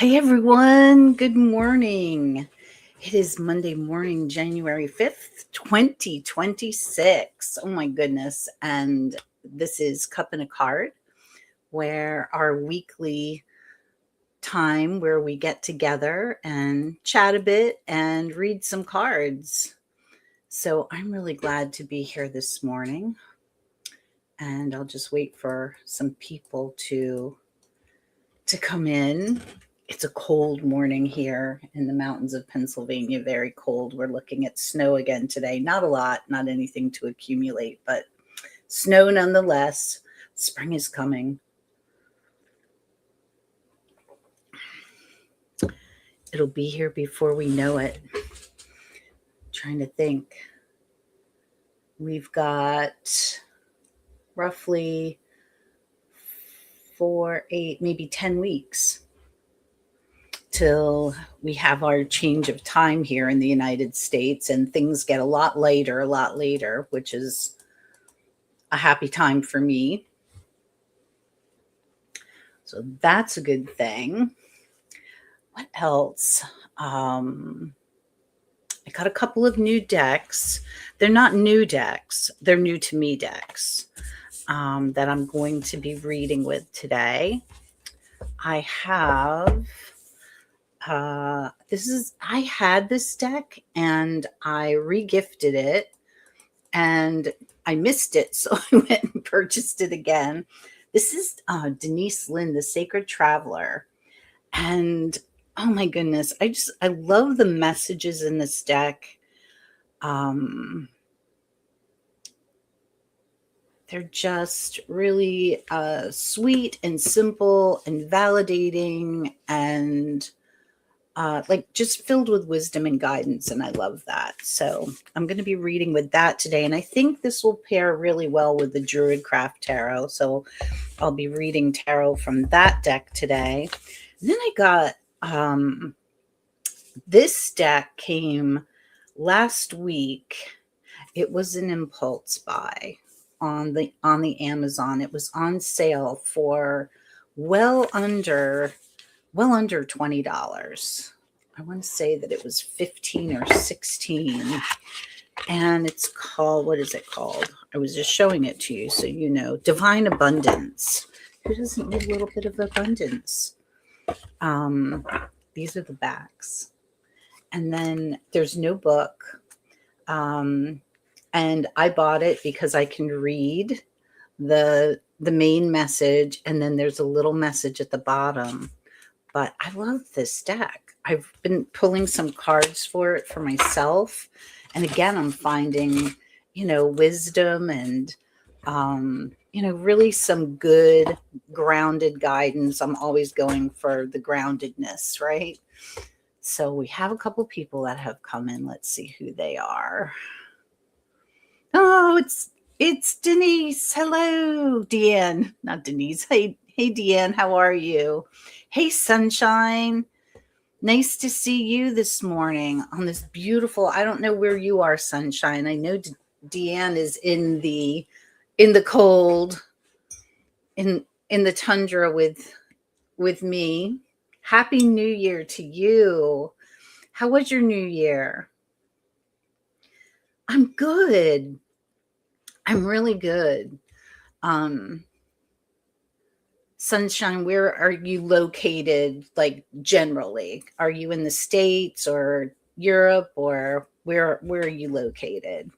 Hey everyone, good morning. It is Monday morning, January 5th, 2026. Oh my goodness. And this is Cup and a Card, where our weekly time where we get together and chat a bit and read some cards. So I'm really glad to be here this morning. And I'll just wait for some people to come in. It's a cold morning here in the mountains of Pennsylvania, very cold. We're looking at snow again today. Not a lot, not anything to accumulate, but snow nonetheless. Spring is coming. It'll be here before we know it. Trying to think. We've got roughly 4, 8, maybe 10 weeks till we have our change of time here in the United States, and things get a lot later, which is a happy time for me. So that's a good thing. What else? I got a couple of new decks. They're not new decks. They're new to me decks that I'm going to be reading with today. I have I had this deck and I regifted it and I missed it, so I went and purchased it again. This is Denise Lynn, the Sacred Traveler. And oh my goodness, I love the messages in this deck. They're just really sweet and simple and validating and just filled with wisdom and guidance, and I love that. So I'm going to be reading with that today, and I think this will pair really well with the Druidcraft Tarot. So I'll be reading tarot from that deck today. And then I got this deck came last week. It was an impulse buy on the Amazon. It was on sale for well under $20. I want to say that it was 15 or 16. And it's called, what is it called? I was just showing it to you so you know. Divine Abundance. Who doesn't need a little bit of abundance? These are the backs. And then there's no book. And I bought it because I can read the main message, and then there's a little message at the bottom. But I love this deck. I've been pulling some cards for it for myself. And again, I'm finding, wisdom and, really some good grounded guidance. I'm always going for the groundedness, right? So we have a couple people that have come in. Let's see who they are. Oh, it's Denise. Hello, Deanne. Not Denise. Hey, Deanne, how are you? Hey, Sunshine. Nice to see you this morning on this beautiful, I don't know where you are, Sunshine. I know Deanne is in the cold, in the tundra with me. Happy New Year to you. How was your New Year? I'm good. I'm really good. Sunshine, where are you located, like generally? Are you in the States or Europe, or where are you located?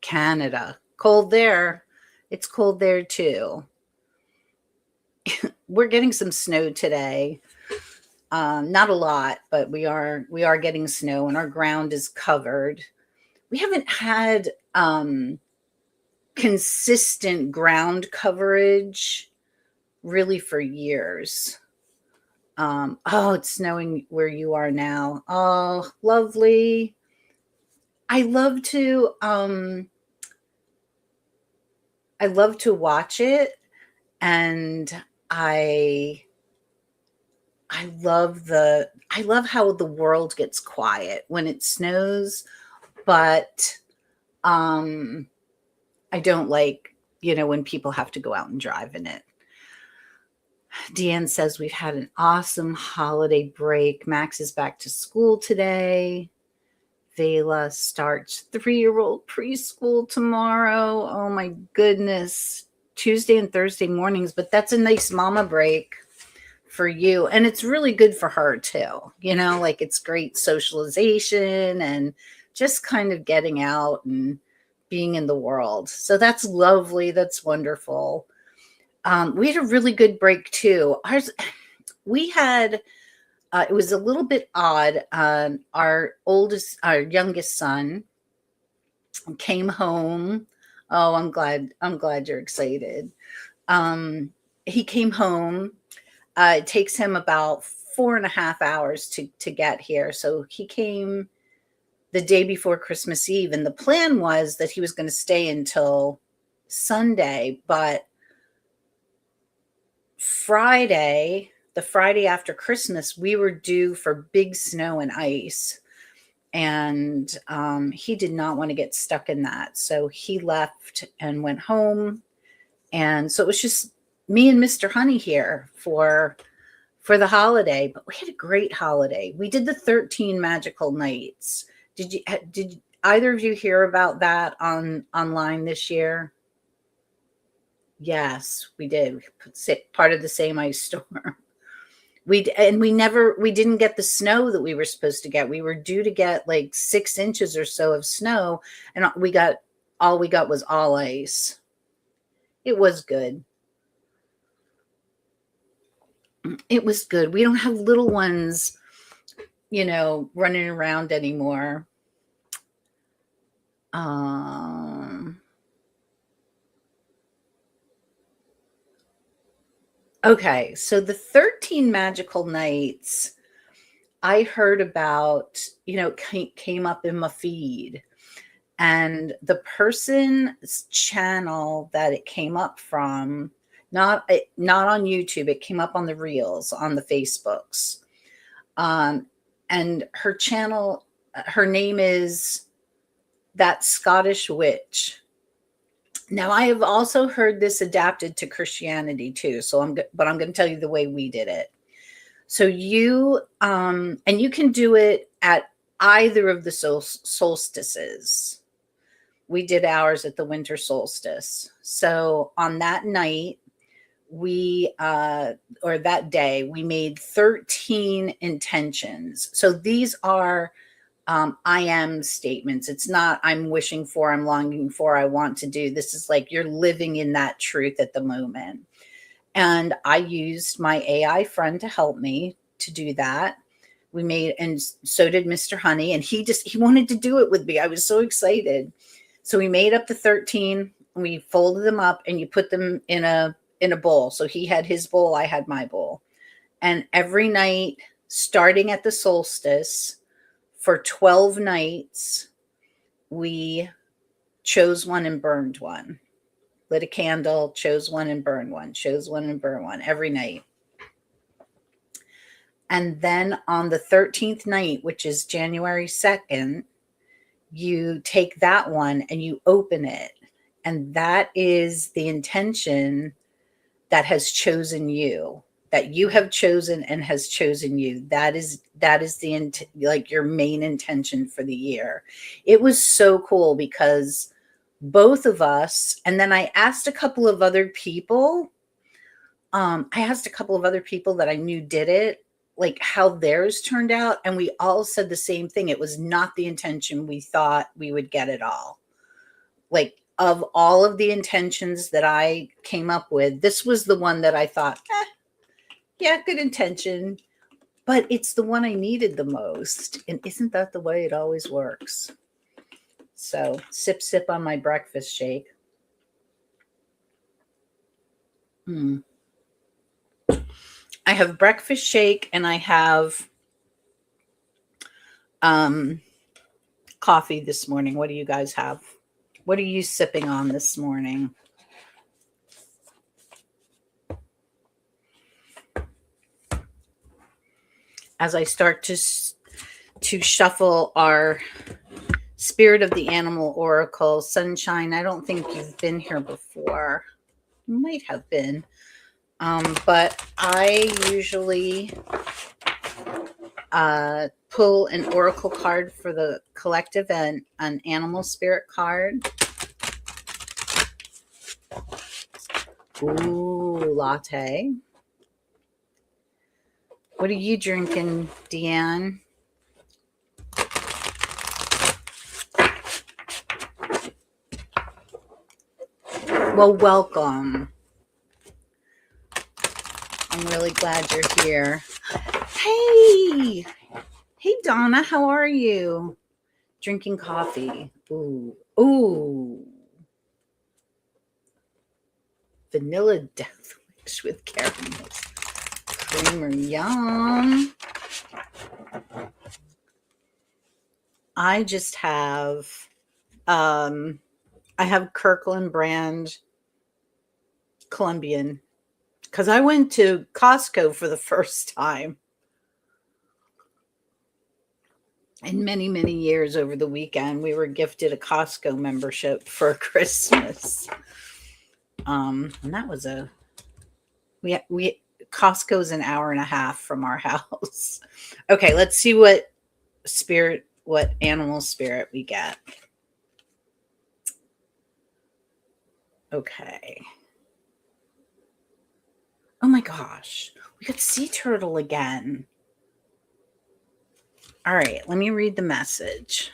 Canada. Cold there. It's cold there too. We're getting some snow today. Not a lot, but we are getting snow, and our ground is covered. We haven't had consistent ground coverage really for years. Oh, it's snowing where you are now. Oh, lovely. I love to watch it, and I love how the world gets quiet when it snows, but I don't like when people have to go out and drive in it. Deanne says we've had an awesome holiday break. Max is back to school today. Vela starts 3-year-old preschool tomorrow. Oh my goodness. Tuesday and Thursday mornings, but that's a nice mama break for you. And it's really good for her too. Like it's great socialization and just kind of getting out and being in the world. So that's lovely. That's wonderful. We had a really good break too. We had, it was a little bit odd. Our youngest son came home. Oh, I'm glad you're excited. He came home. It takes him about 4.5 hours to get here. So he came the day before Christmas Eve. And the plan was that he was going to stay until Sunday, but the Friday after Christmas, we were due for big snow and ice. And he did not want to get stuck in that. So he left and went home. And so it was just me and Mr. Honey here for the holiday. But we had a great holiday. We did the 13 magical nights. Did either of you hear about that online this year? Yes, we did. We part of the same ice storm. We didn't get the snow that we were supposed to get. We were due to get like 6 inches or so of snow, and all we got was all ice. It was good. It was good. We don't have little ones, running around anymore. Okay, so the 13 magical nights I heard about, came up in my feed, and the person's channel that it came up from, not on YouTube, it came up on the Reels, on the Facebooks. And her channel, her name is That Scottish Witch. Now, I have also heard this adapted to Christianity too. But I'm going to tell you the way we did it. So and you can do it at either of the solstices. We did ours at the winter solstice. So on that night, or that day, we made 13 intentions. So these are I am statements. It's not I'm wishing for, I'm longing for, I want to do. This is like you're living in that truth at the moment. And I used my AI friend to help me to do that. And so did Mr. Honey. And he wanted to do it with me. I was so excited. So we made up the 13, we folded them up, and you put them in a bowl. So he had his bowl, I had my bowl. And every night, starting at the solstice, for 12 nights, we chose one and burned one. Lit a candle, chose one and burned one, chose one and burned one every night. And then on the 13th night, which is January 2nd, you take that one and you open it. And that is the intention that has chosen you, that you have chosen and has chosen you. That is your main intention for the year. It was so cool because both of us, and then I asked a couple of other people. I asked a couple of other people that I knew did it, like how theirs turned out. And we all said the same thing. It was not the intention we thought we would get at all. Like, of all of the intentions that I came up with, this was the one that I thought, yeah, good intention, but it's the one I needed the most. And isn't that the way it always works? So sip on my breakfast shake. I have breakfast shake and I have coffee this morning. What do you guys have? What are you sipping on this morning? As I start to shuffle our Spirit of the Animal Oracle. Sunshine, I don't think you've been here before. You might have been. But I usually pull an oracle card for the collective and an animal spirit card. Ooh, latte. What are you drinking, Deanne? Well, welcome. I'm really glad you're here. Hey! Hey, Donna, how are you? Drinking coffee. Ooh. Ooh. Vanilla Death Wish with caramel creamer. Yum. I just have, I have Kirkland brand Colombian because I went to Costco for the first time in many, many years over the weekend. We were gifted a Costco membership for Christmas. And that was we Costco's an hour and a half from our house. Okay, let's see what animal spirit we get. Okay. Oh my gosh, we got sea turtle again. All right, let me read the message.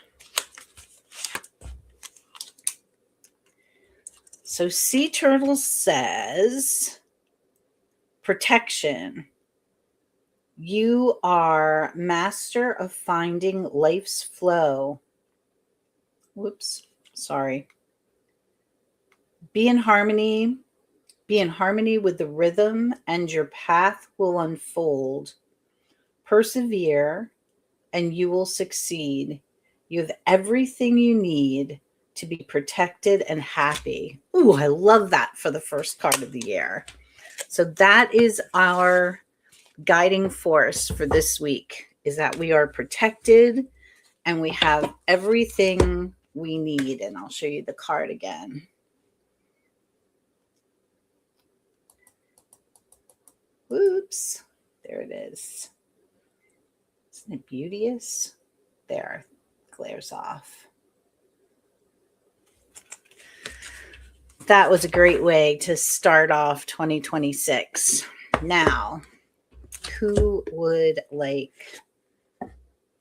So sea turtle says, protection. You are master of finding life's flow. Whoops, sorry. Be in harmony with the rhythm, and your path will unfold. Persevere, and you will succeed. You have everything you need to be protected and happy. Ooh, I love that for the first card of the year. So that is our guiding force for this week, is that we are protected and we have everything we need. And I'll show you the card again. Whoops, there it is. Isn't it beauteous? There, glares off. That was a great way to start off 2026. Now, who would like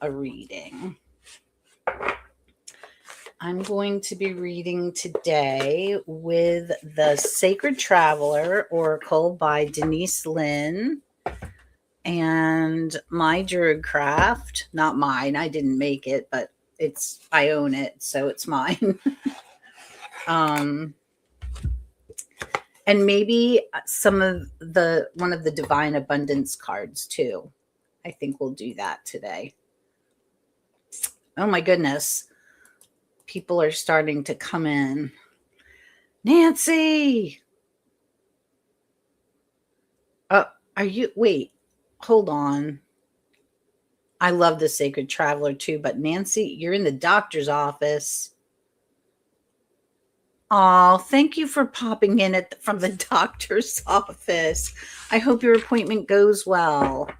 a reading? I'm going to be reading today with the Sacred Traveler Oracle by Denise Lynn and my Druid Craft. Not mine. I didn't make it, but I own it, so it's mine. And maybe one of the Divine Abundance cards too. I think we'll do that today. Oh my goodness. People are starting to come in. Nancy! Wait, hold on. I love the Sacred Traveler too, but Nancy, you're in the doctor's office. Oh, thank you for popping in from the doctor's office. I hope your appointment goes well.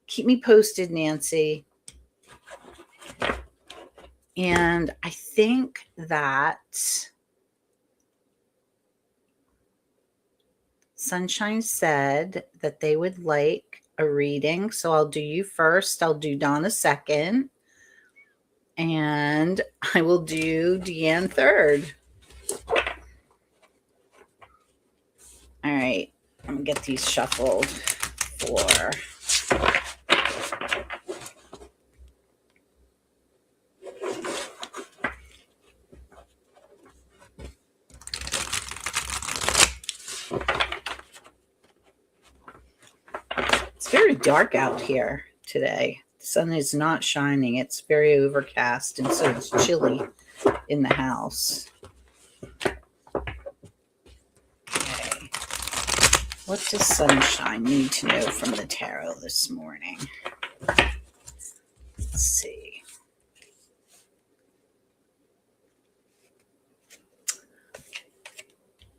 Keep me posted, Nancy. And I think that Sunshine said that they would like a reading. So I'll do you first. I'll do Donna second. And I will do Deanne third. All right. I'm going to get these shuffled for... It's very dark out here today. The sun is not shining. It's very overcast, and so it's chilly in the house. Okay. What does Sunshine need to know from the tarot this morning? Let's see.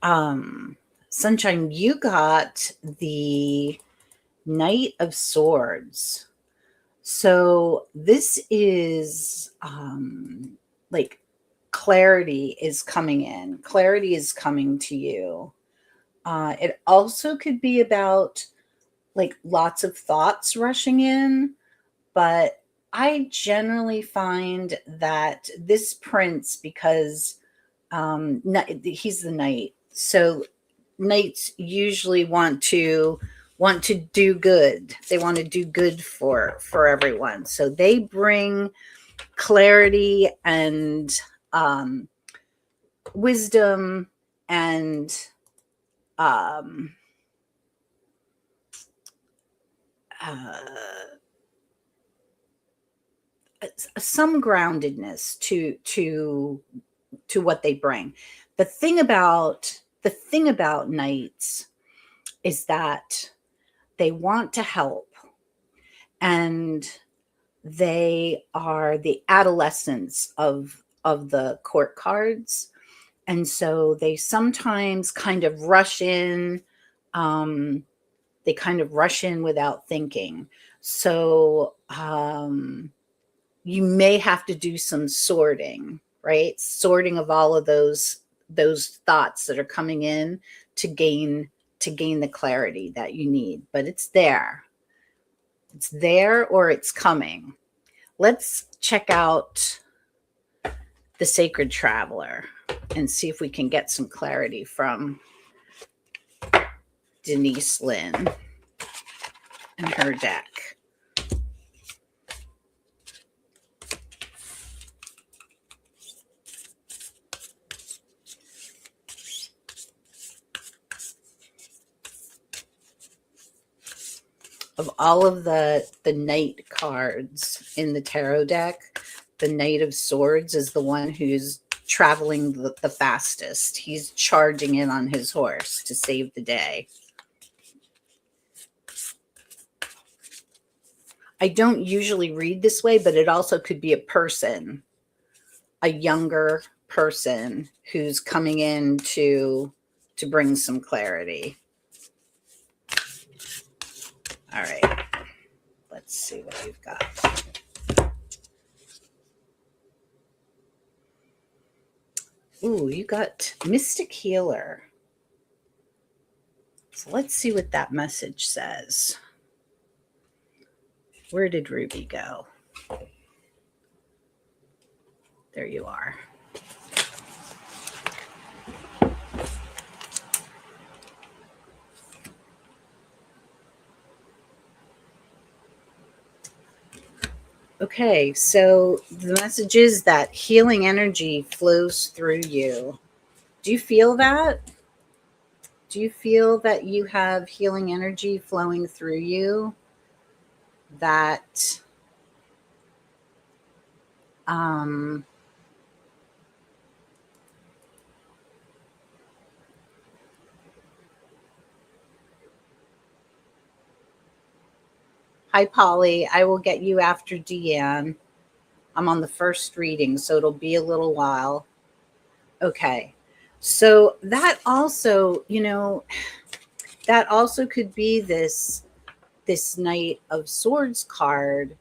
Sunshine, you got the Knight of Swords. So this is like clarity is coming in. Clarity is coming to you. It also could be about like lots of thoughts rushing in, but I generally find that this prince, because he's the knight, so knights usually want to do good. They want to do good for everyone. So they bring clarity and wisdom and um, uh, some groundedness to what they bring. The thing about knights is that they want to help, and they are the adolescents of the court cards, and so they sometimes kind of rush in. They kind of rush in without thinking. So you may have to do some sorting, right? Sorting of all of those thoughts that are coming in to gain the clarity that you need. But it's there. It's there, or it's coming. Let's check out the Sacred Traveler and see if we can get some clarity from Denise Lynn and her deck. Of all of the Knight cards in the tarot deck, the Knight of Swords is the one who's traveling the fastest. He's charging in on his horse to save the day. I don't usually read this way, but it also could be a person, a younger person who's coming in to bring some clarity. All right, let's see what we've got. Ooh, you got Mystic Healer. So let's see what that message says. Where did Ruby go? There you are. Okay, so the message is that healing energy flows through you. Do you feel that? Do you feel that you have healing energy flowing through you? That hi, Polly. I will get you after Deanne. I'm on the first reading, so it'll be a little while. Okay. So that also, that also could be this Knight of Swords card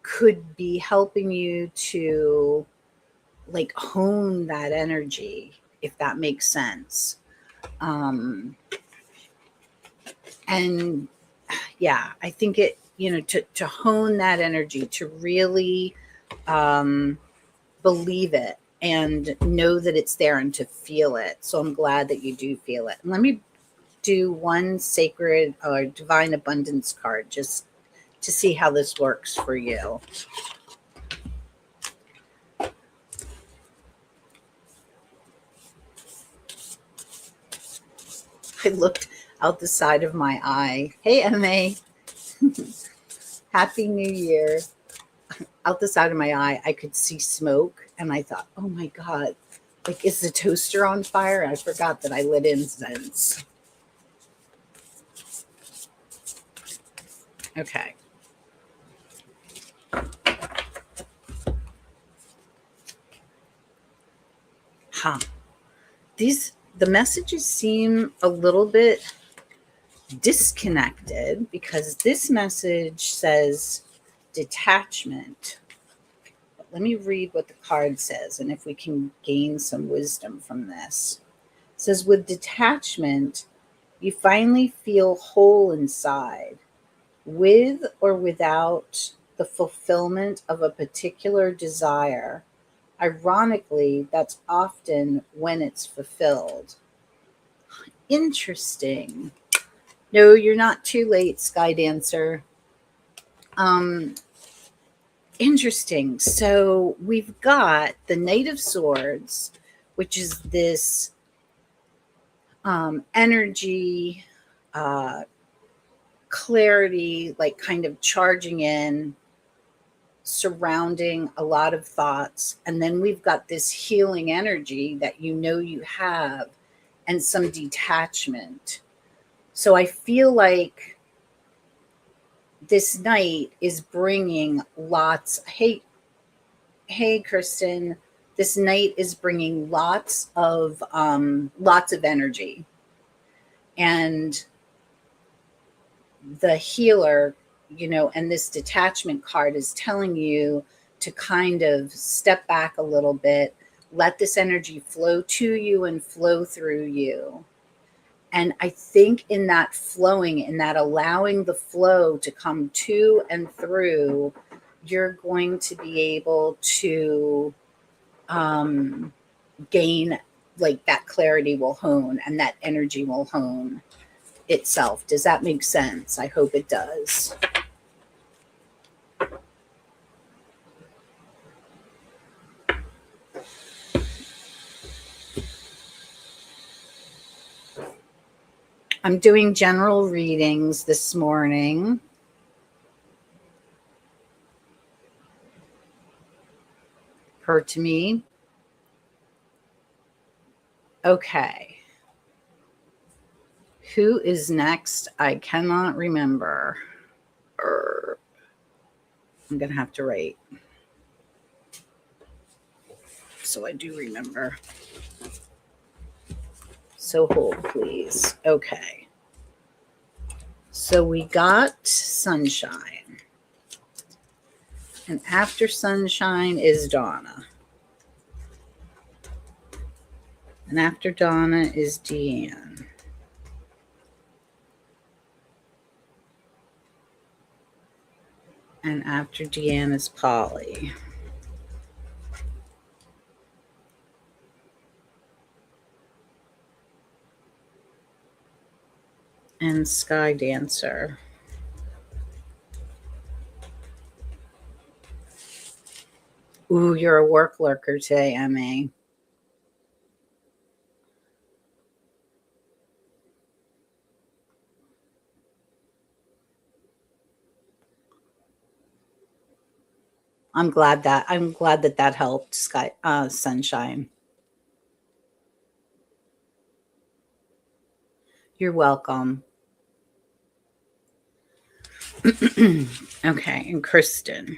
could be helping you to like hone that energy, if that makes sense. And yeah, I think it, to hone that energy, to really believe it and know that it's there and to feel it. So I'm glad that you do feel it. And let me do one sacred or divine abundance card just to see how this works for you. I looked out the side of my eye. Hey, Emma. Happy New Year. Out the side of my eye, I could see smoke, and I thought, oh my God, like, is the toaster on fire? I forgot that I lit incense. Okay. Huh. These the messages seem a little bit disconnected because this message says detachment. But let me read what the card says and if we can gain some wisdom from this. It says, with detachment, you finally feel whole inside, with or without the fulfillment of a particular desire. Ironically, that's often when it's fulfilled. Interesting. No, you're not too late, Sky Dancer. Um, Interesting. So we've got the Knight of Swords, which is this energy, clarity, like kind of charging in, surrounding a lot of thoughts. And then we've got this healing energy that you have, and some detachment. So I feel like this night is bringing lots. Hey, Kristen. This night is bringing lots of energy, and the healer, and this detachment card is telling you to kind of step back a little bit, let this energy flow to you and flow through you. And I think in that flowing, in that allowing the flow to come to and through, you're going to be able to gain, like, that clarity will hone and that energy will hone itself. Does that make sense? I hope it does. I'm doing general readings this morning. Per to me. Okay. Who is next? I cannot remember. I'm going to have to write so I do remember. So hold, please. Okay. So we got Sunshine. And after Sunshine is Donna. And after Donna is Deanne. And after Deanne is Polly. And Sky Dancer. Ooh, you're a work lurker today, Emmy. I'm glad that helped, Sky Sunshine. You're welcome. Okay, and Kristen.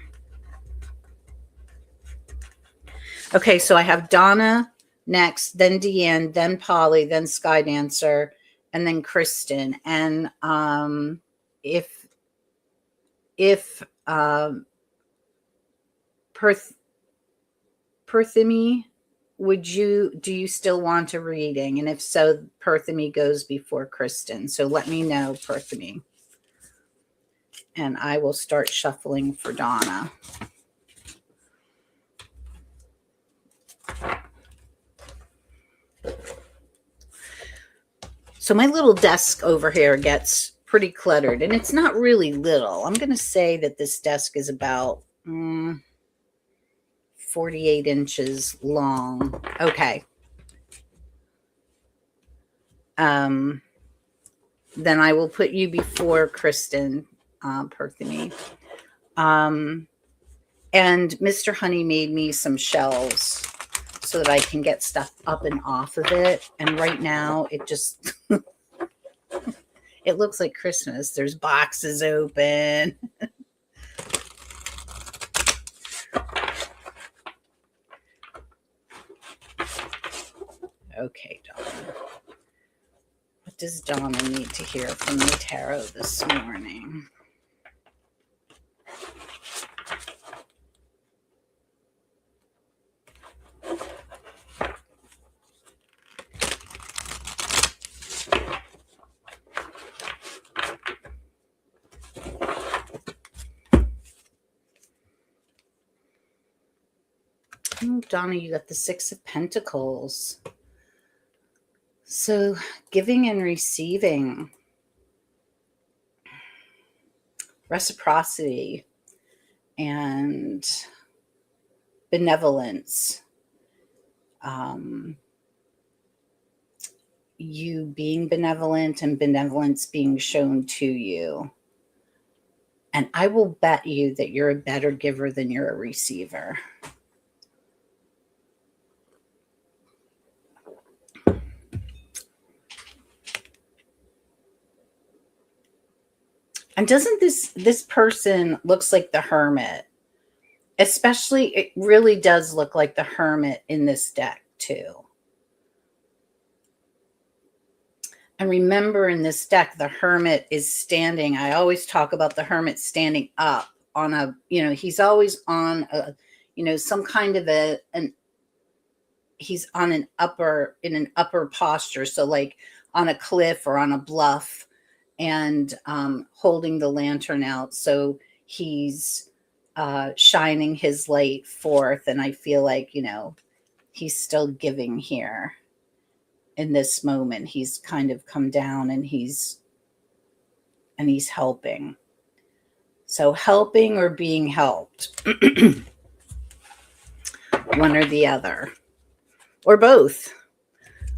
Okay, so I have Donna next, then Deanne, then Polly, then Sky Dancer, and then Kristen. And if Perthemy, do you still want a reading? And if so, Perthemy goes before Kristen. So let me know, Perthemy. And I will start shuffling for Donna. So my little desk over here gets pretty cluttered, and it's not really little. I'm going to say that this desk is about 48 inches long. Okay. Then I will put you before Kristen, Pertheny. And Mr. Honey made me some shelves so that I can get stuff up and off of it. And right now it just, it looks like Christmas. There's boxes open. Okay, Donna. does Donna need to hear from the tarot this morning? Oh, Donna, you got the Six of Pentacles. So giving and receiving, reciprocity, and benevolence. You being benevolent and benevolence being shown to you. And I will bet you that you're a better giver than you're a receiver. And doesn't this person looks like the Hermit? Especially, it really does look like the Hermit in this deck too. And remember, in this deck, the Hermit is standing. I always talk about the Hermit standing up on a, he's always on a, some kind of he's on in an upper posture. So like on a cliff or on a bluff, and holding the lantern out. So he's shining his light forth. And I feel like, he's still giving here in this moment. He's kind of come down and he's helping. So helping or being helped. One or the other. Or both.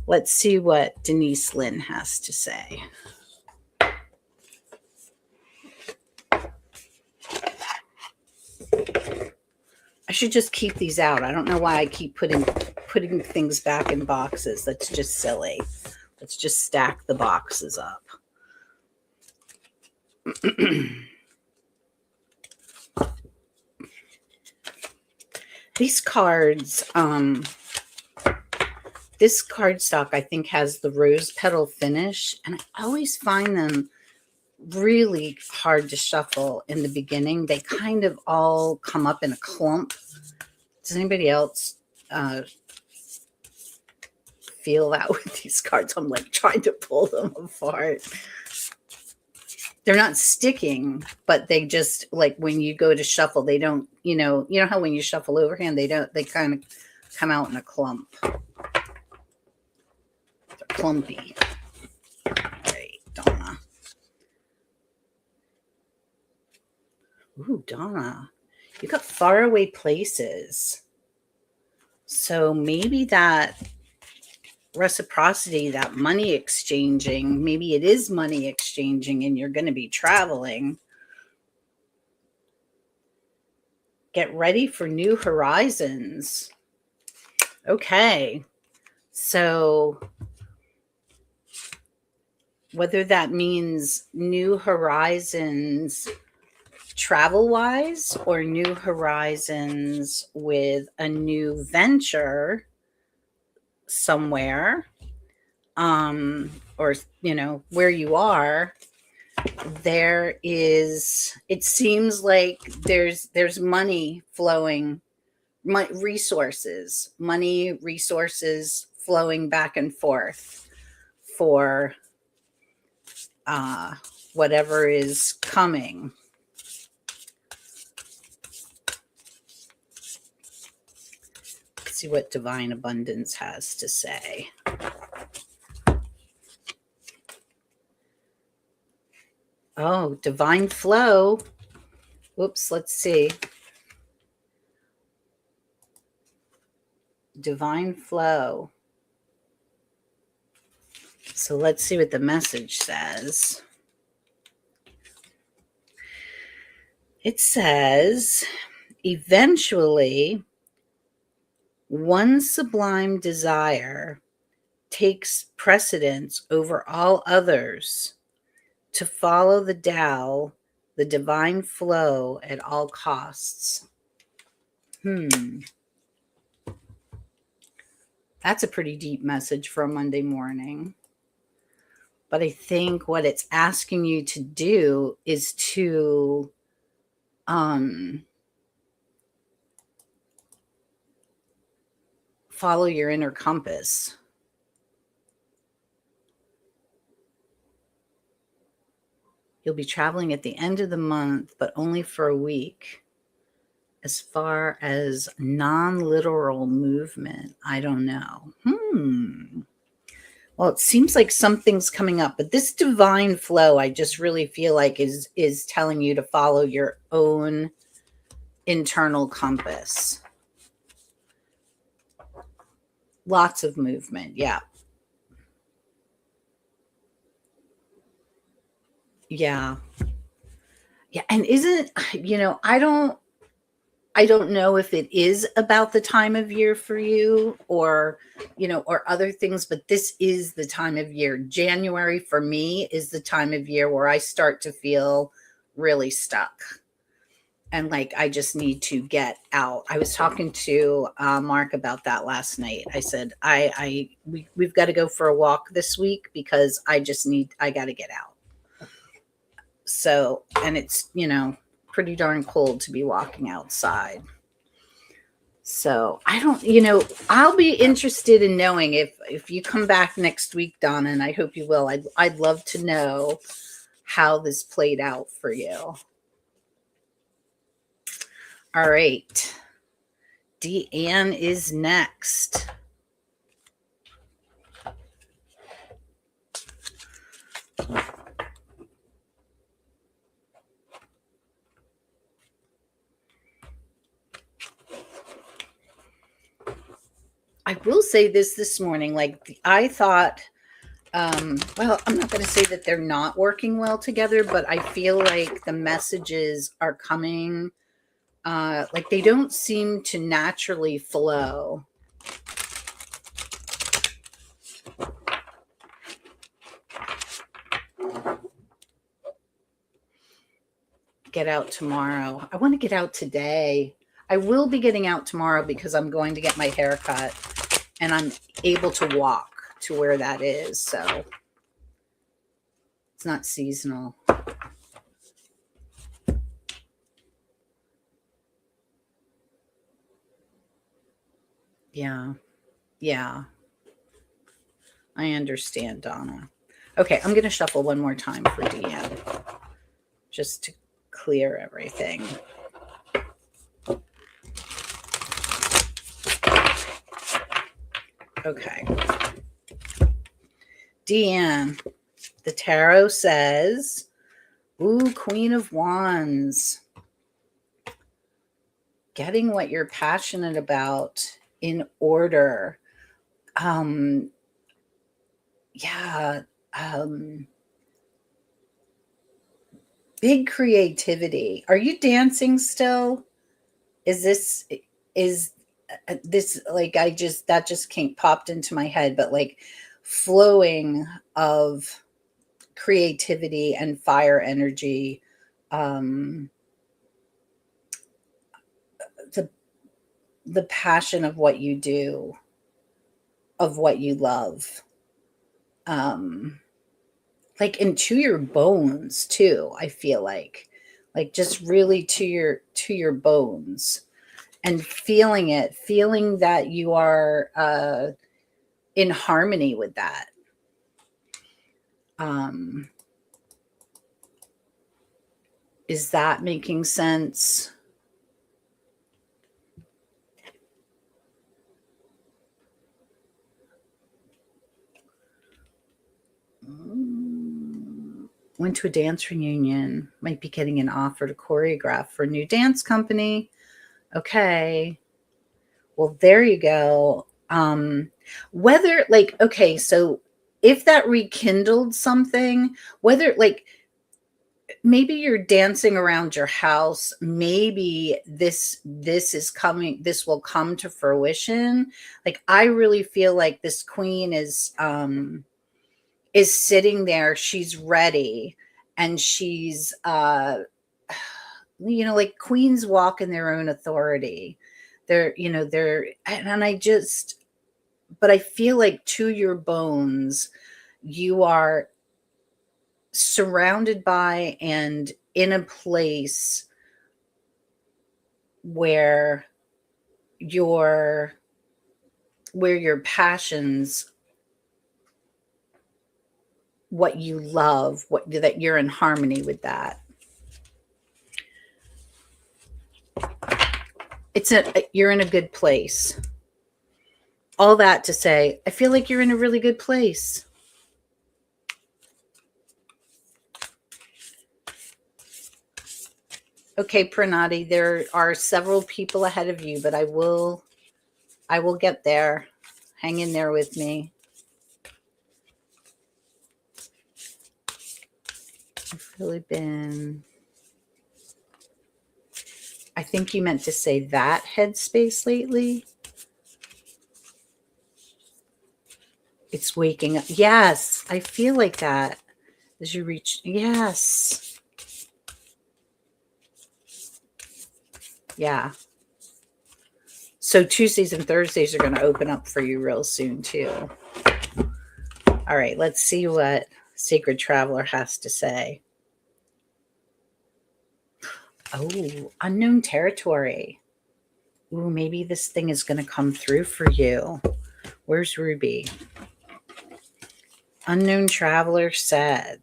Let's see what Denise Lynn has to say. I should just keep these out. I don't know why I keep putting things back in boxes. That's just silly. Let's just stack the boxes up. These cards, this cardstock, I think, has the rose petal finish, and I always find them really hard to shuffle in the beginning. They kind of all come up in a clump. Does anybody else feel that with these cards? I'm like trying to pull them apart. They're not sticking, but they just, like, when you go to shuffle, they don't, you know how when you shuffle overhand, they kind of come out in a clump. They're clumpy. All right, Donna. Ooh, Donna, you got faraway places. So maybe that reciprocity, that money exchanging, maybe it is money exchanging and you're going to be traveling. Get ready for new horizons. Okay. So whether that means new horizons travel-wise or new horizons with a new venture somewhere, or where you are, it seems like there's money flowing, resources flowing back and forth for whatever is coming. Let's see what Divine Abundance has to say. Oh, divine flow. Whoops, let's see. Divine flow. So let's see what the message says. It says, eventually, one sublime desire takes precedence over all others to follow the Tao, the divine flow at all costs. That's a pretty deep message for a Monday morning. But I think what it's asking you to do is to follow your inner compass. You'll be traveling at the end of the month, but only for a week. As far as non-literal movement, I don't know. Well, it seems like something's coming up, but this divine flow, I just really feel like is telling you to follow your own internal compass. Lots of movement. Yeah. Yeah. Yeah. And isn't, I don't know if it is about the time of year for you or, or other things, but this is the time of year. January for me is the time of year where I start to feel really stuck. And like, I just need to get out. I was talking to Mark about that last night. I said, we've got to go for a walk this week because I got to get out. So, and it's, pretty darn cold to be walking outside. So I don't, I'll be interested in knowing if you come back next week, Donna, and I hope you will. I'd love to know how this played out for you. All right. Deanne is next. I will say this morning, like I thought, well, I'm not going to say that they're not working well together, but I feel like the messages are coming, like they don't seem to naturally flow. Get out tomorrow. I want to get out today. I will be getting out tomorrow because I'm going to get my hair cut and I'm able to walk to where that is. So it's not seasonal. Yeah. Yeah. I understand, Donna. Okay. I'm going to shuffle one more time for Deanne just to clear everything. Okay. Deanne, the tarot says, ooh, Queen of Wands. Getting what you're passionate about in order. Yeah. Big creativity. Are you dancing still? Is this like that just came popped into my head, but like flowing of creativity and fire energy, the passion of what you do, of what you love, like into your bones too. I feel like just really to your bones, and feeling that you are in harmony with that. Is that making sense? Went to a dance reunion. Might be getting an offer to choreograph for a new dance company. Okay. Well, there you go. Whether like, okay, so if that rekindled something, whether like maybe you're dancing around your house, maybe this will come to fruition. Like I really feel like this queen is sitting there, she's ready, and she's like queens walk in their own authority. And but I feel like to your bones, you are surrounded by and in a place where your passions, what you love, that you're in harmony with that. You're in a good place. All that to say, I feel like you're in a really good place. Okay, Pranati, there are several people ahead of you, but I will get there. Hang in there with me. I've really been, I think you meant to say that headspace lately. It's waking up. Yes, I feel like that as you reach. Yes. Yeah. So Tuesdays and Thursdays are going to open up for you real soon too. All right, let's see what Sacred Traveler has to say. Oh, unknown territory. Ooh, maybe this thing is going to come through for you. Where's Ruby? Unknown Traveler says,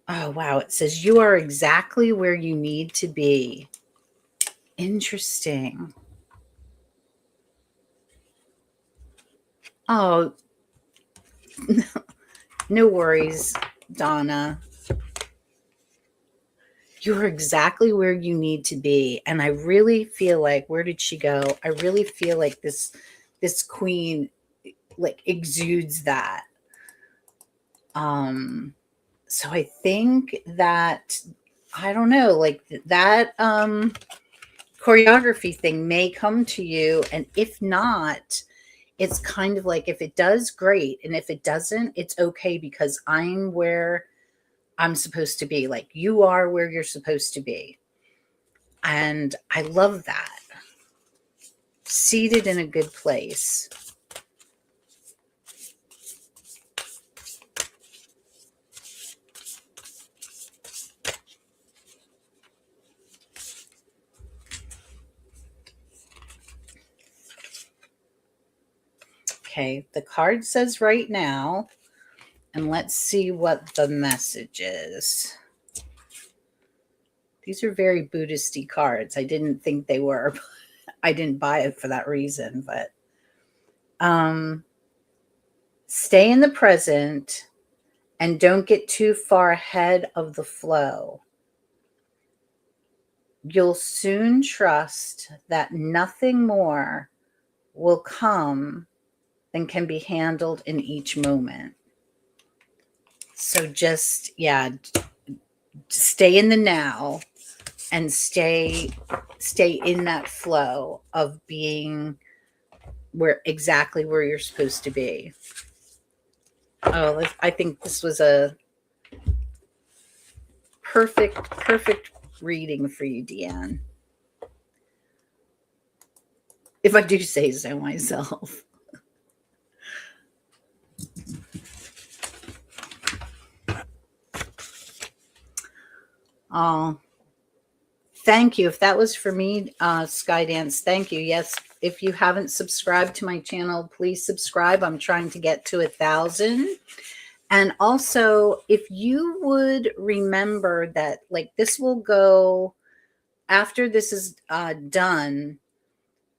oh, wow. It says you are exactly where you need to be. Interesting. Oh, no worries, Donna. You're exactly where you need to be. And I really feel like, where did she go? I really feel like this queen like exudes that. So I think that, I don't know, like that choreography thing may come to you. And if not, it's kind of like, if it does, great. And if it doesn't, it's okay, because I'm where I'm supposed to be. Like, you are where you're supposed to be. And I love that. Seated in a good place. Okay, the card says right now, and let's see what the message is. These are very Buddhist-y cards. I didn't think they were. I didn't buy it for that reason, but stay in the present and don't get too far ahead of the flow. You'll soon trust that nothing more will come than can be handled in each moment. So just, yeah, stay in the now and stay in that flow of being exactly where you're supposed to be. Oh, I think this was a perfect reading for you, Deanne. If I do say so myself. Oh, thank you. If that was for me, Skydance, thank you. Yes, if you haven't subscribed to my channel, please subscribe. I'm trying to get to 1,000. And also, if you would remember that, like, this will go after this is done,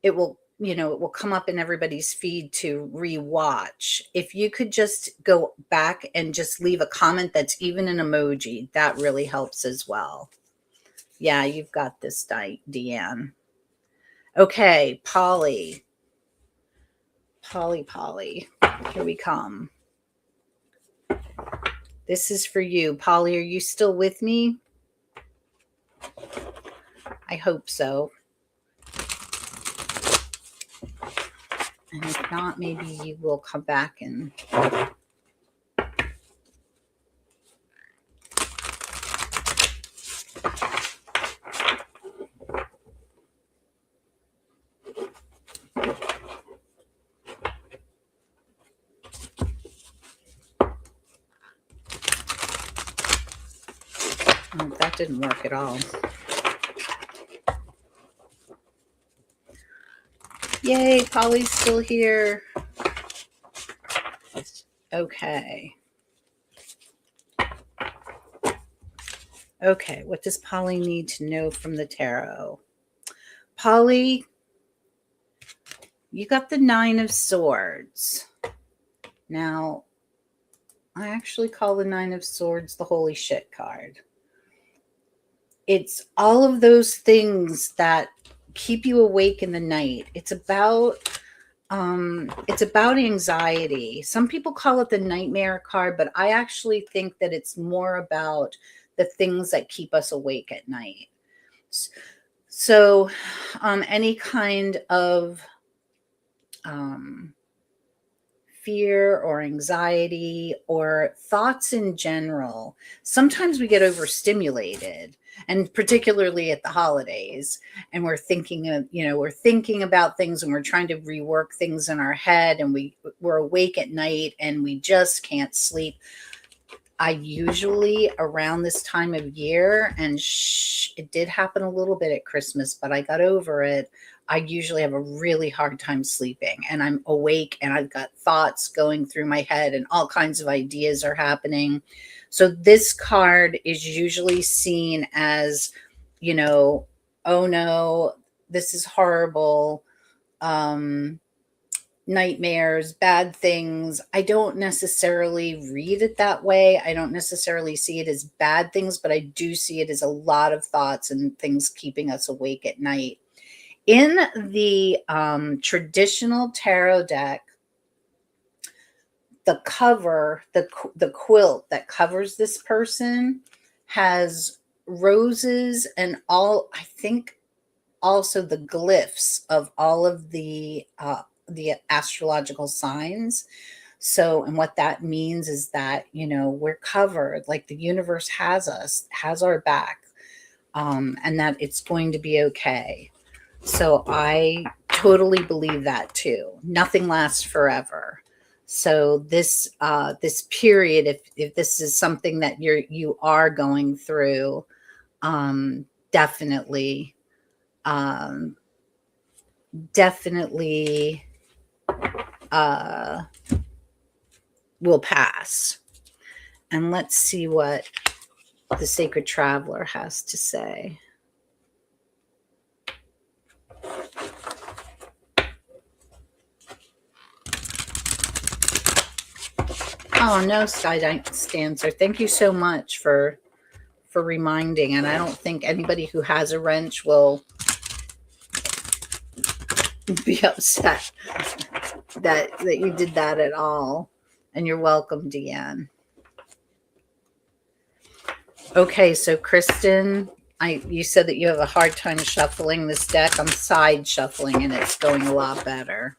it will, it will come up in everybody's feed to rewatch. If you could just go back and just leave a comment that's even an emoji, that really helps as well. Yeah, you've got this, Deanne. Okay, Polly. Here we come. This is for you. Polly, are you still with me? I hope so. And if not, maybe you will come back and... that didn't work at all. Yay, Polly's still here. Okay. Okay, what does Polly need to know from the tarot? Polly, you got the 9 of Swords. Now, I actually call the 9 of Swords the holy shit card. It's all of those things that keep you awake in the night. It's about anxiety. Some people call it the nightmare card, but I actually think that it's more about the things that keep us awake at night. So, any kind of fear or anxiety or thoughts in general. Sometimes we get overstimulated, and particularly at the holidays, and we're thinking about things, and we're trying to rework things in our head, and we're awake at night and we just can't sleep. I usually, around this time of year, and it did happen a little bit at Christmas, but I got over it. I usually have a really hard time sleeping, and I'm awake and I've got thoughts going through my head and all kinds of ideas are happening. So this card is usually seen as, oh no, this is horrible. Nightmares, bad things. I don't necessarily read it that way. I don't necessarily see it as bad things, but I do see it as a lot of thoughts and things keeping us awake at night. In the traditional tarot deck, the cover, the quilt that covers this person has roses and all, I think also the glyphs of all of the astrological signs. So, and what that means is that, we're covered, like the universe has our back, and that it's going to be okay. So I totally believe that too. Nothing lasts forever. So this period, if this is something that you are going through, definitely will pass. And let's see what the Sacred Traveler has to say. Oh no, Sky Dancer. Thank you so much for reminding. And I don't think anybody who has a wrench will be upset that you did that at all. And you're welcome, Deanne. Okay, so Kristen, you said that you have a hard time shuffling this deck. I'm side shuffling and it's going a lot better.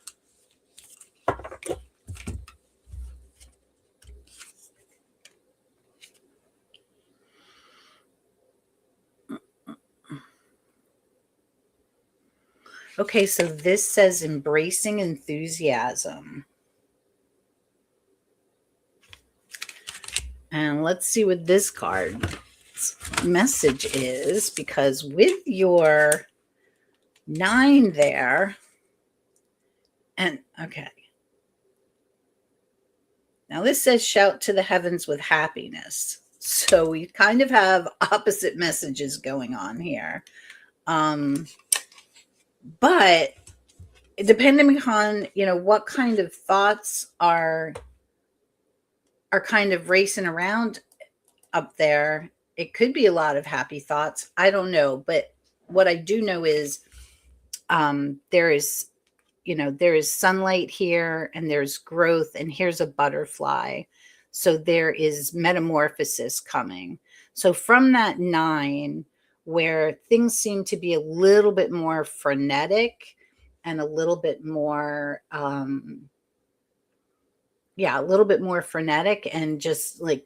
Okay, so this says embracing enthusiasm. And let's see what this card's message is, because with your 9 there, and okay. Now this says shout to the heavens with happiness. So we kind of have opposite messages going on here. But depending on, what kind of thoughts are kind of racing around up there, it could be a lot of happy thoughts. I don't know. But what I do know is there is sunlight here, and there's growth, and here's a butterfly. So there is metamorphosis coming. So from that 9, where things seem to be a little bit more frenetic and a little bit more, a little bit more frenetic, and just like,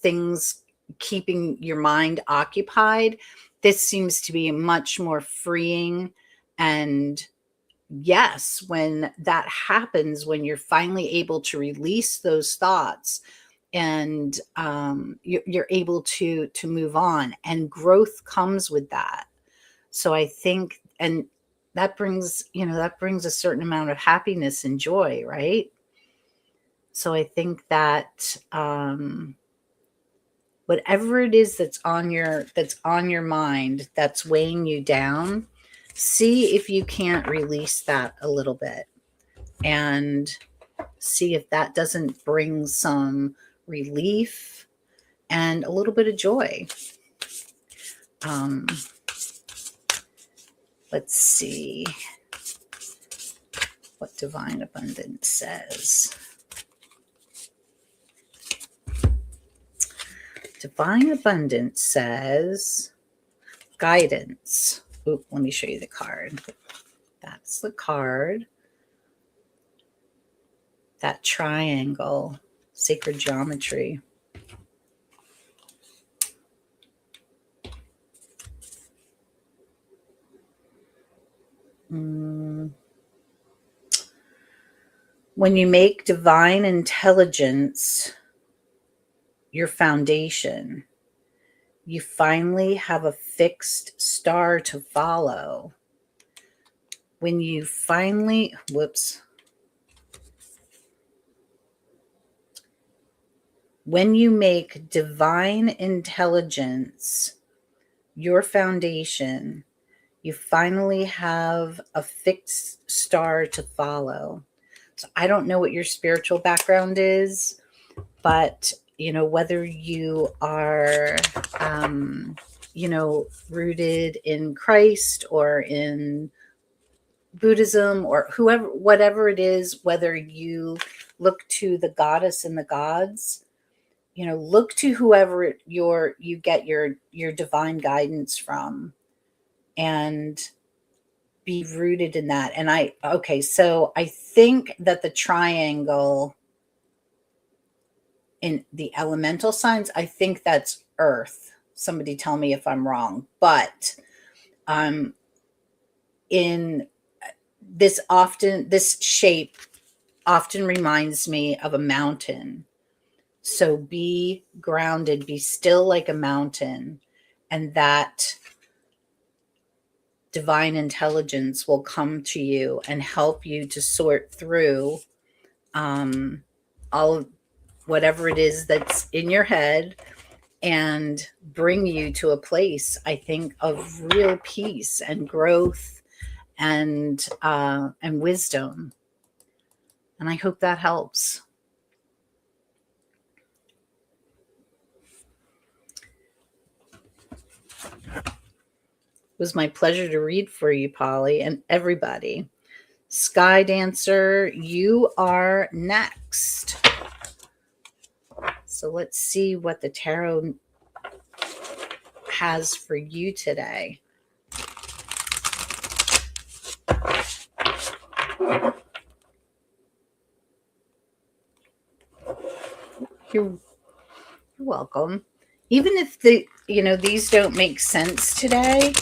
things keeping your mind occupied, this seems to be much more freeing. And yes, when that happens, when you're finally able to release those thoughts, and you're able to move on, and growth comes with that. So I think, and that brings, that brings a certain amount of happiness and joy, right? So I think that whatever it is that's on your mind, that's weighing you down, see if you can't release that a little bit, and see if that doesn't bring some relief and a little bit of joy. Let's see what Divine Abundance says. Divine Abundance says guidance. Oop, let me show you the card. That's the card. That triangle, sacred geometry. When you make divine intelligence your foundation, you finally have a fixed star to follow. When you finally, when you make divine intelligence your foundation, you finally have a fixed star to follow. So I don't know what your spiritual background is, but whether you are rooted in Christ or in Buddhism or whatever it is, whether you look to the goddess and the gods, look to whoever you get your divine guidance from, and be rooted in that. And so I think that the triangle in the elemental signs, I think that's Earth. Somebody tell me if I'm wrong, but in this shape often reminds me of a mountain. So be grounded, be still like a mountain, and that divine intelligence will come to you and help you to sort through all of whatever it is that's in your head, and bring you to a place, I think, of real peace and growth and wisdom. And I hope that helps. It was my pleasure to read for you, Polly, and everybody. Sky Dancer, you are next. So let's see what the tarot has for you today. You're welcome. Even if these don't make sense today,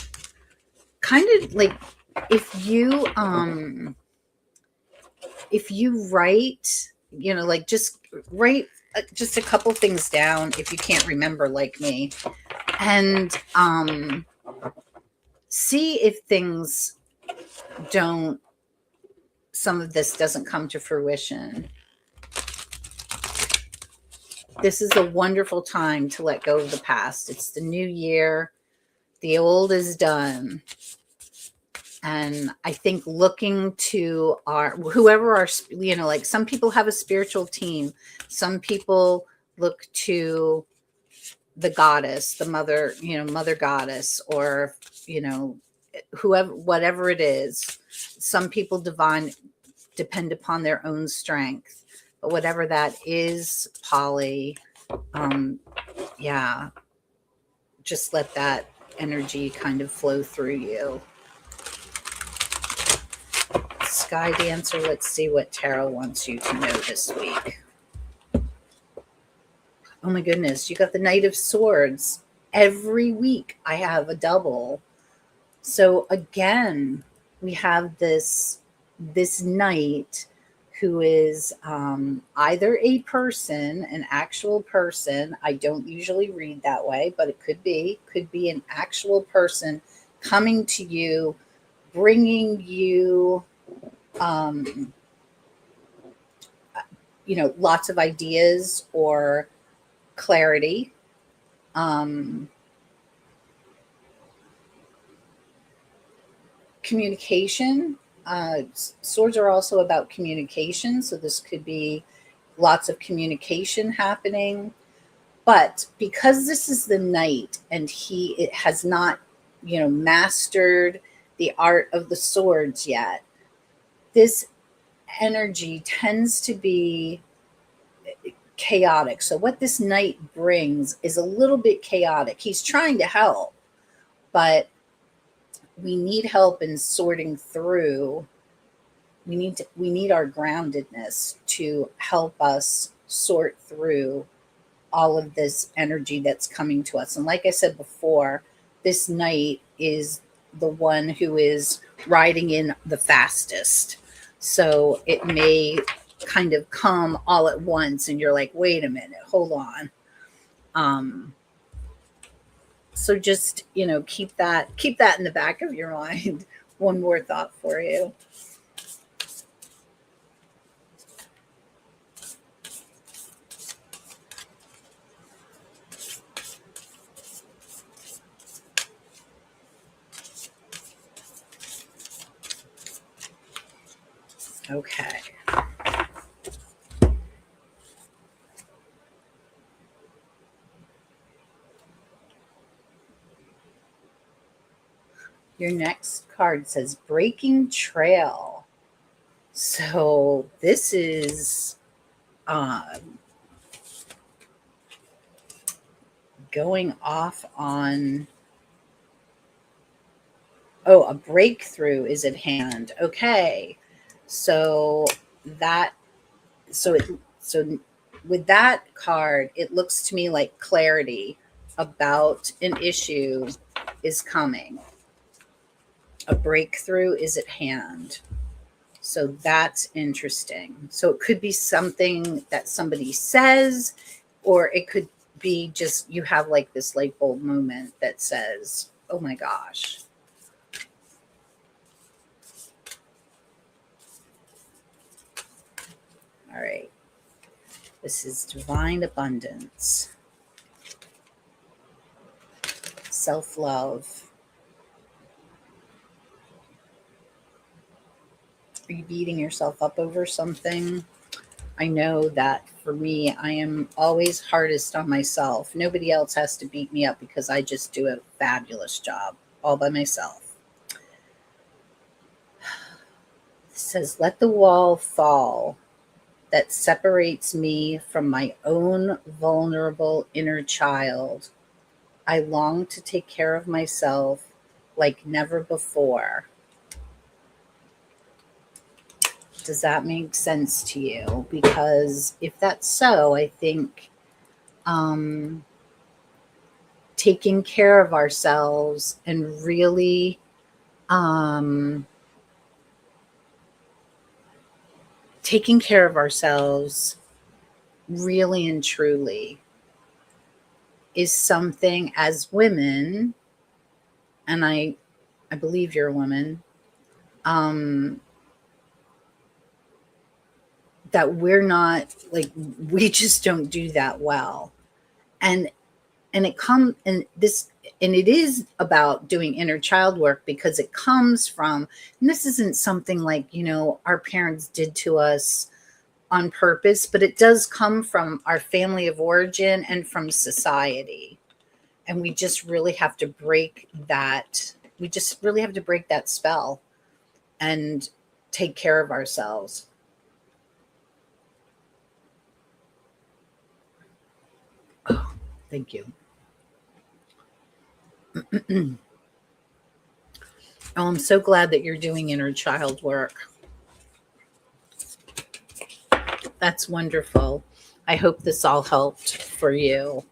kind of like if you write, just write just a couple things down if you can't remember, like me, and see if some of this doesn't come to fruition. This is a wonderful time to let go of the past. It's the new year. The old is done. And I think looking to some people have a spiritual team. Some people look to the goddess, the mother goddess, or, whatever it is. Some people depend upon their own strength. But whatever that is, Polly, just let that energy kind of flow through you. Sky Dancer, let's see what tarot wants you to know this week. Oh my goodness, you got the Knight of Swords. Every week I have a double. So again, we have this knight who is either a person, an actual person. I don't usually read that way, but it could be an actual person coming to you, bringing you, um, lots of ideas or clarity. Um, Communication. Swords are also about communication, so this could be lots of communication happening. But because this is the knight and it has not, mastered the art of the swords yet, this energy tends to be chaotic. So what this knight brings is a little bit chaotic. He's trying to help, but we need help in sorting through. We need our groundedness to help us sort through all of this energy that's coming to us. And like I said before, this knight is the one who is riding in the fastest. So it may kind of come all at once and you're like, wait a minute, hold on. So just, keep that in the back of your mind. One more thought for you. Okay. Your next card says Breaking Trail. So this is going off on, a breakthrough is at hand. Okay. So that, so it, so with that card, it looks to me like clarity about an issue is coming. A breakthrough is at hand. So that's interesting. So it could be something that somebody says, or it could be just you have like this light bulb moment that says, oh my gosh. All right. This is divine abundance, self-love. Are you beating yourself up over something? I know that for me, I am always hardest on myself. Nobody else has to beat me up because I just do a fabulous job all by myself. It says, let the wall fall that separates me from my own vulnerable inner child. I long to take care of myself like never before. Does that make sense to you? Because if that's so, I think taking care of ourselves and really taking care of ourselves really and truly is something as women, and I believe you're a woman, that we're not like, we just don't do that well. And it is about doing inner child work because it comes from, and this isn't something like, our parents did to us on purpose, but it does come from our family of origin and from society. And we just really have to break that. We just really have to break that spell and take care of ourselves. Oh, thank you. Oh, I'm so glad that you're doing inner child work. That's wonderful. I hope this all helped for you.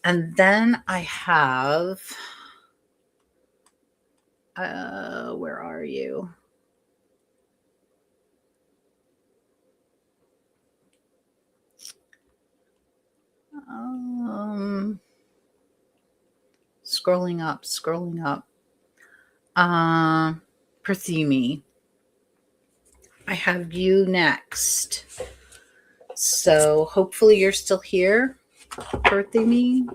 And then I have, where are you? Scrolling up. Pertheme, I have you next. So hopefully you're still here, Pertheme.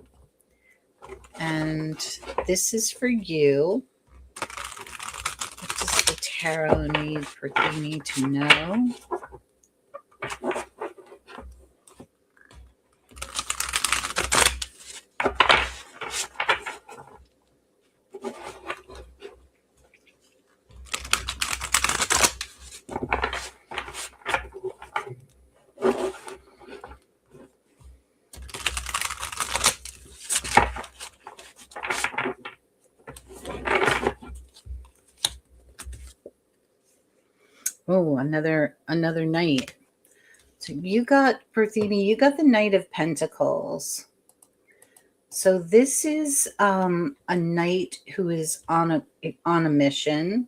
And this is for you. What does the tarot need Pertheme to know? Oh, another knight. So you got, Pertheme, you got the Knight of Pentacles. So this is a knight who is on a mission.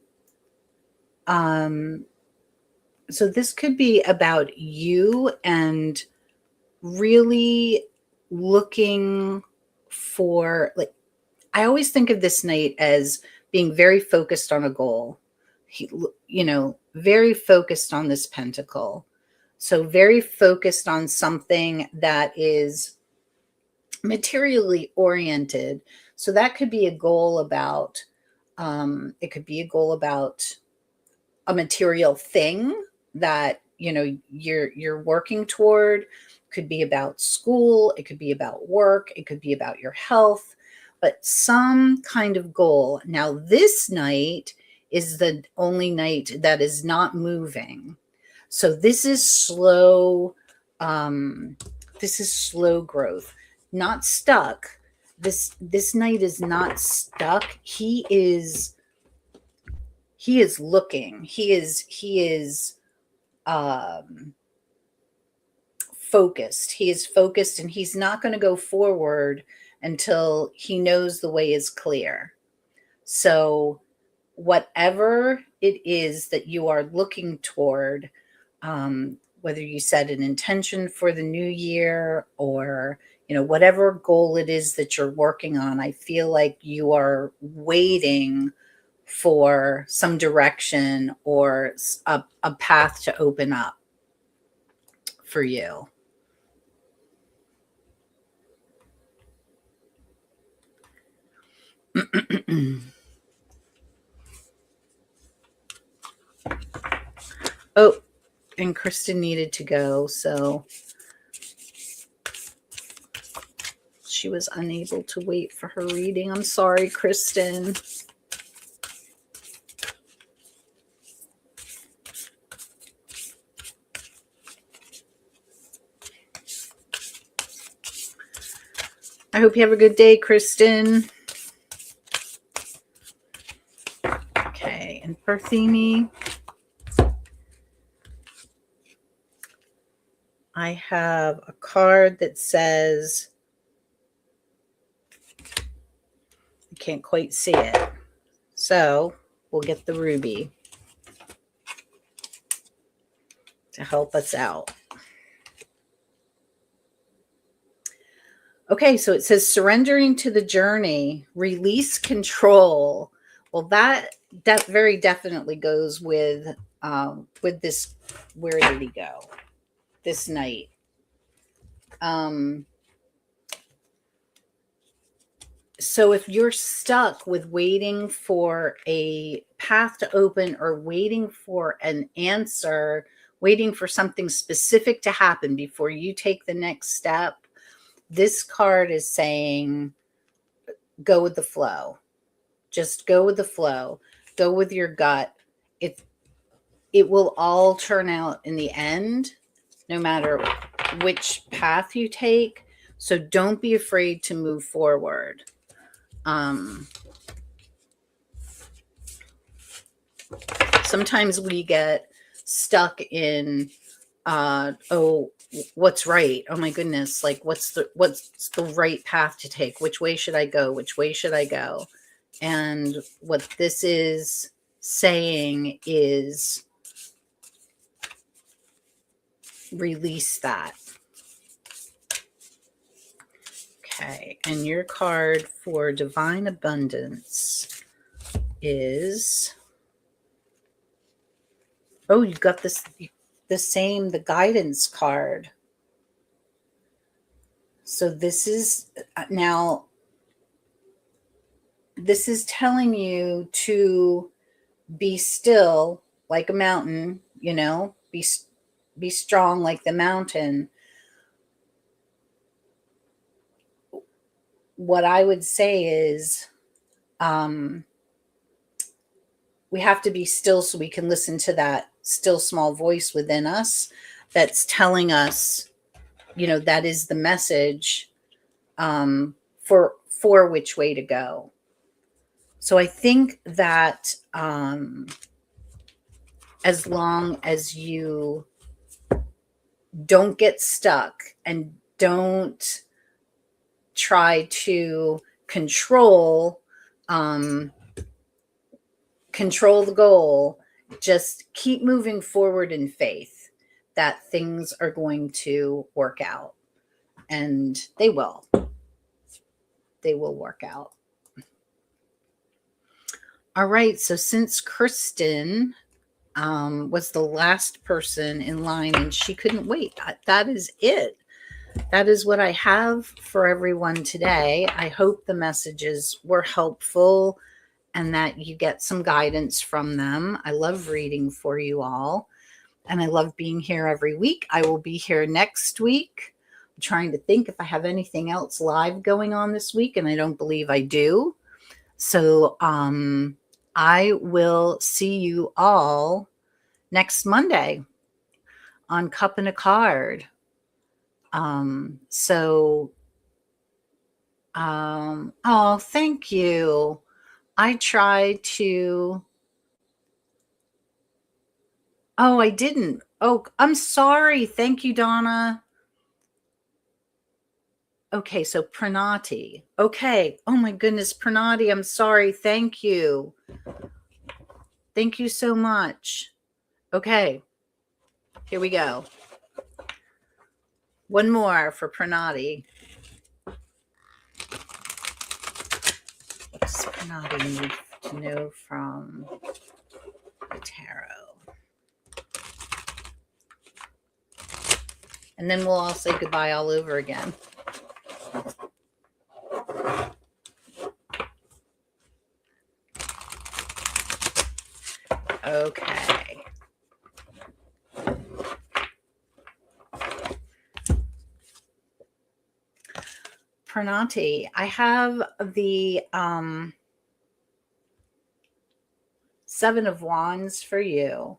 So this could be about you and really looking for, like, I always think of this knight as being very focused on a goal. He, very focused on this pentacle. So very focused on something that is materially oriented. So that could be a goal about, it could be a goal about a material thing that, you're working toward. Could be about school. It could be about work. It could be about your health, but some kind of goal. Now, this knight is the only knight that is not moving. So this is slow. This is slow growth, not stuck. This knight is not stuck. He is looking. He is focused. He is focused, and he's not going to go forward until he knows the way is clear. So whatever it is that you are looking toward, whether you set an intention for the new year or, whatever goal it is that you're working on, I feel like you are waiting for some direction or a path to open up for you. Oh, and Kristen needed to go, so she was unable to wait for her reading. I'm sorry, Kristen. I hope you have a good day, Kristen. Okay, and Pertheme, I have a card that says, I can't quite see it, so we'll get the ruby to help us out. Okay, so it says surrendering to the journey, release control. Well, that very definitely goes with this. Where did he go? This knight. So if you're stuck with waiting for a path to open or waiting for an answer, waiting for something specific to happen before you take the next step, this card is saying, go with the flow. Just go with the flow. Go with your gut. It will all turn out in the end, no matter which path you take. So don't be afraid to move forward. Sometimes we get stuck in, what's right? Oh my goodness. Like what's the right path to take? Which way should I go? Which way should I go? And what this is saying is release that. Okay, and your card for divine abundance is, oh, you got this, the guidance card. So this is now, this is telling you to be still like a mountain, be strong like the mountain. What I would say is, we have to be still so we can listen to that still small voice within us that's telling us, that is the message, for which way to go. So I think that, as long as you don't get stuck and don't try to control the goal, just keep moving forward in faith that things are going to work out, and they will work out. All right, so since Kristen was the last person in line and she couldn't wait, that is it. That is what I have for everyone today. I hope the messages were helpful and that you get some guidance from them. I love reading for you all, and I love being here every week. I will be here next week. I'm trying to think if I have anything else live going on this week, and I don't believe I do. So I will see you all next Monday on Cup and a Card. Oh, thank you. I tried to. Oh, I didn't. Oh, I'm sorry. Thank you, Donna. Okay, so Pranati. Okay. Oh my goodness, Pranati, I'm sorry. Thank you. Thank you so much. Okay. Here we go. One more for Pranati. What does Pranati need to know from the tarot? And then we'll all say goodbye all over again. Okay. Pranati, I have the Seven of Wands for you.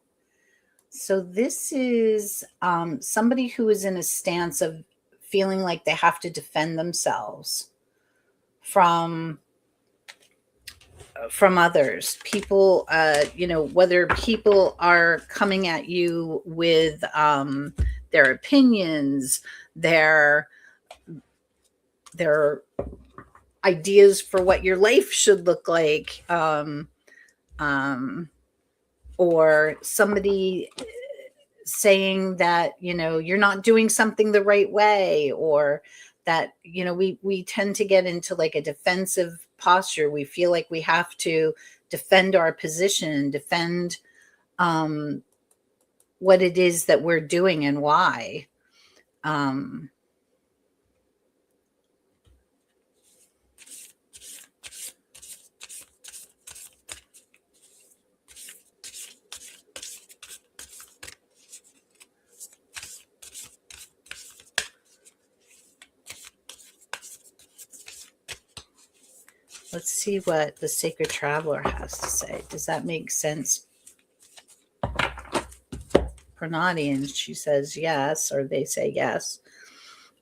So this is somebody who is in a stance of feeling like they have to defend themselves from others. People, whether people are coming at you with their opinions, their ideas for what your life should look like, or somebody saying that, you're not doing something the right way, or that, we tend to get into like a defensive posture. We feel like we have to defend our position, defend what it is that we're doing and why. Let's see what the Sacred Traveler has to say. Does that make sense? Pranati, and she says yes, or they say yes.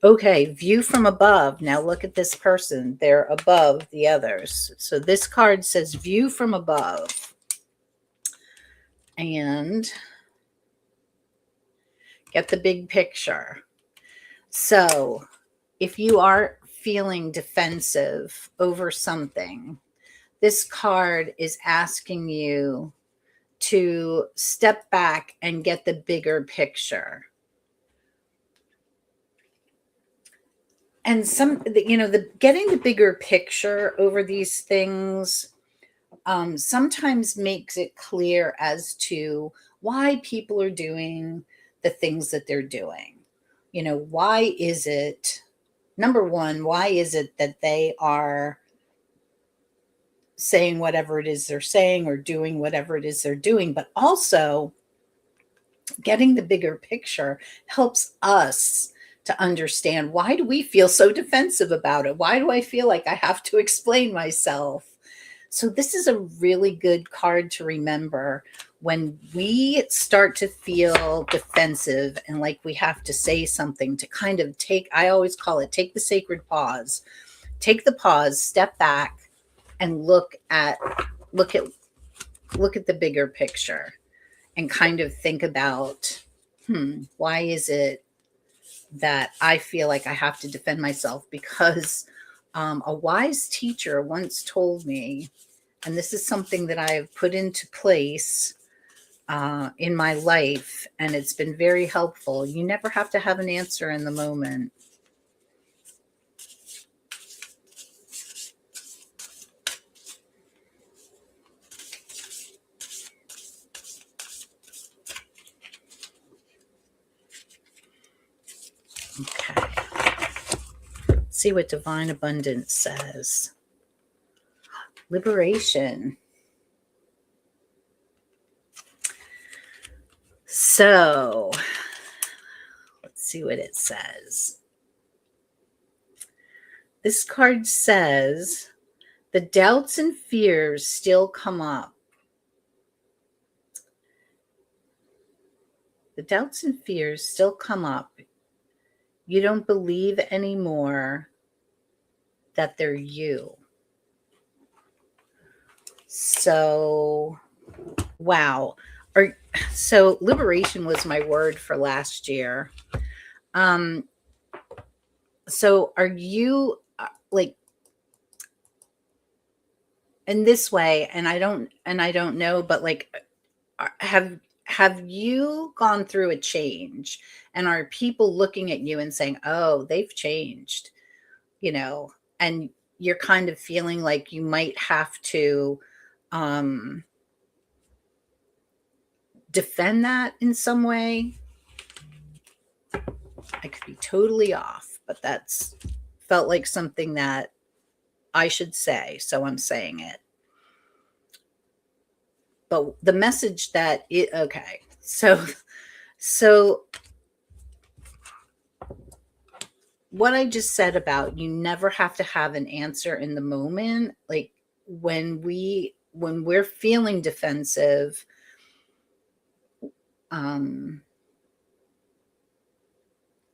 Okay, view from above. Now look at this person. They're above the others. So this card says view from above. And get the big picture. So if you are feeling defensive over something, this card is asking you to step back and get the bigger picture. And the getting the bigger picture over these things sometimes makes it clear as to why people are doing the things that they're doing. Why is it, number one, why is it that they are saying whatever it is they're saying or doing whatever it is they're doing? But also, getting the bigger picture helps us to understand, why do we feel so defensive about it? Why do I feel like I have to explain myself? So this is a really good card to remember when we start to feel defensive and like we have to say something, to kind of I always call it, take the sacred pause. Take the pause, step back, and look at the bigger picture, and kind of think about, why is it that I feel like I have to defend myself? Because a wise teacher once told me, and this is something that I've put into place in my life, and it's been very helpful. You never have to have an answer in the moment. Okay. Let's see what Divine Abundance says. Liberation. So, let's see what it says. This card says, the doubts and fears still come up. The doubts and fears still come up. You don't believe anymore that they're you. So, wow. So liberation was my word for last year. So are you like, in this way, and I don't know, but like, have you gone through a change, and are people looking at you and saying, oh, they've changed, and you're kind of feeling like you might have to defend that in some way? I could be totally off, but that's felt like something that I should say, so I'm saying it. But the message okay, so what I just said about you never have to have an answer in the moment, like when we're feeling defensive,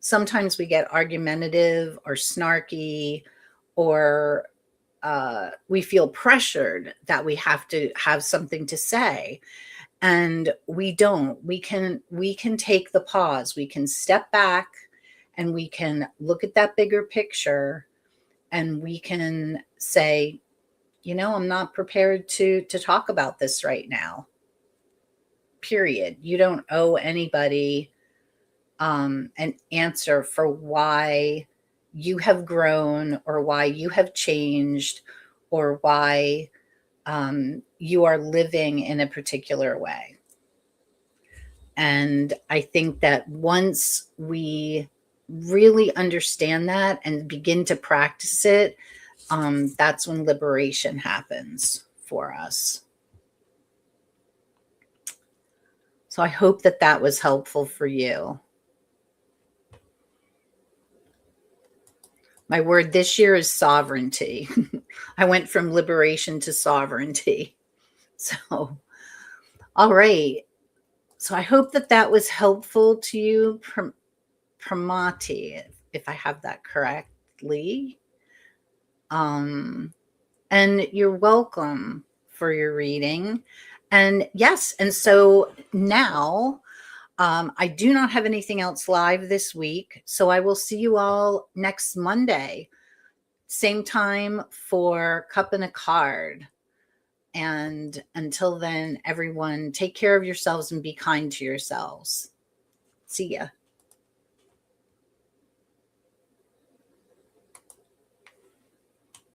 sometimes we get argumentative or snarky, or we feel pressured that we have to have something to say, and we don't. We can take the pause. We can step back, and we can look at that bigger picture, and we can say, I'm not prepared to talk about this right now. Period. You don't owe anybody an answer for why you have grown, or why you have changed, or why you are living in a particular way. And I think that once we really understand that and begin to practice it, that's when liberation happens for us. So I hope that was helpful for you. My word this year is sovereignty. I went from liberation to sovereignty. So, all right. So I hope that was helpful to you, Pramati, if I have that correctly. And you're welcome for your reading. And yes, and so now I do not have anything else live this week. So I will see you all next Monday, same time, for Cup and a Card. And until then, everyone, take care of yourselves and be kind to yourselves. See ya.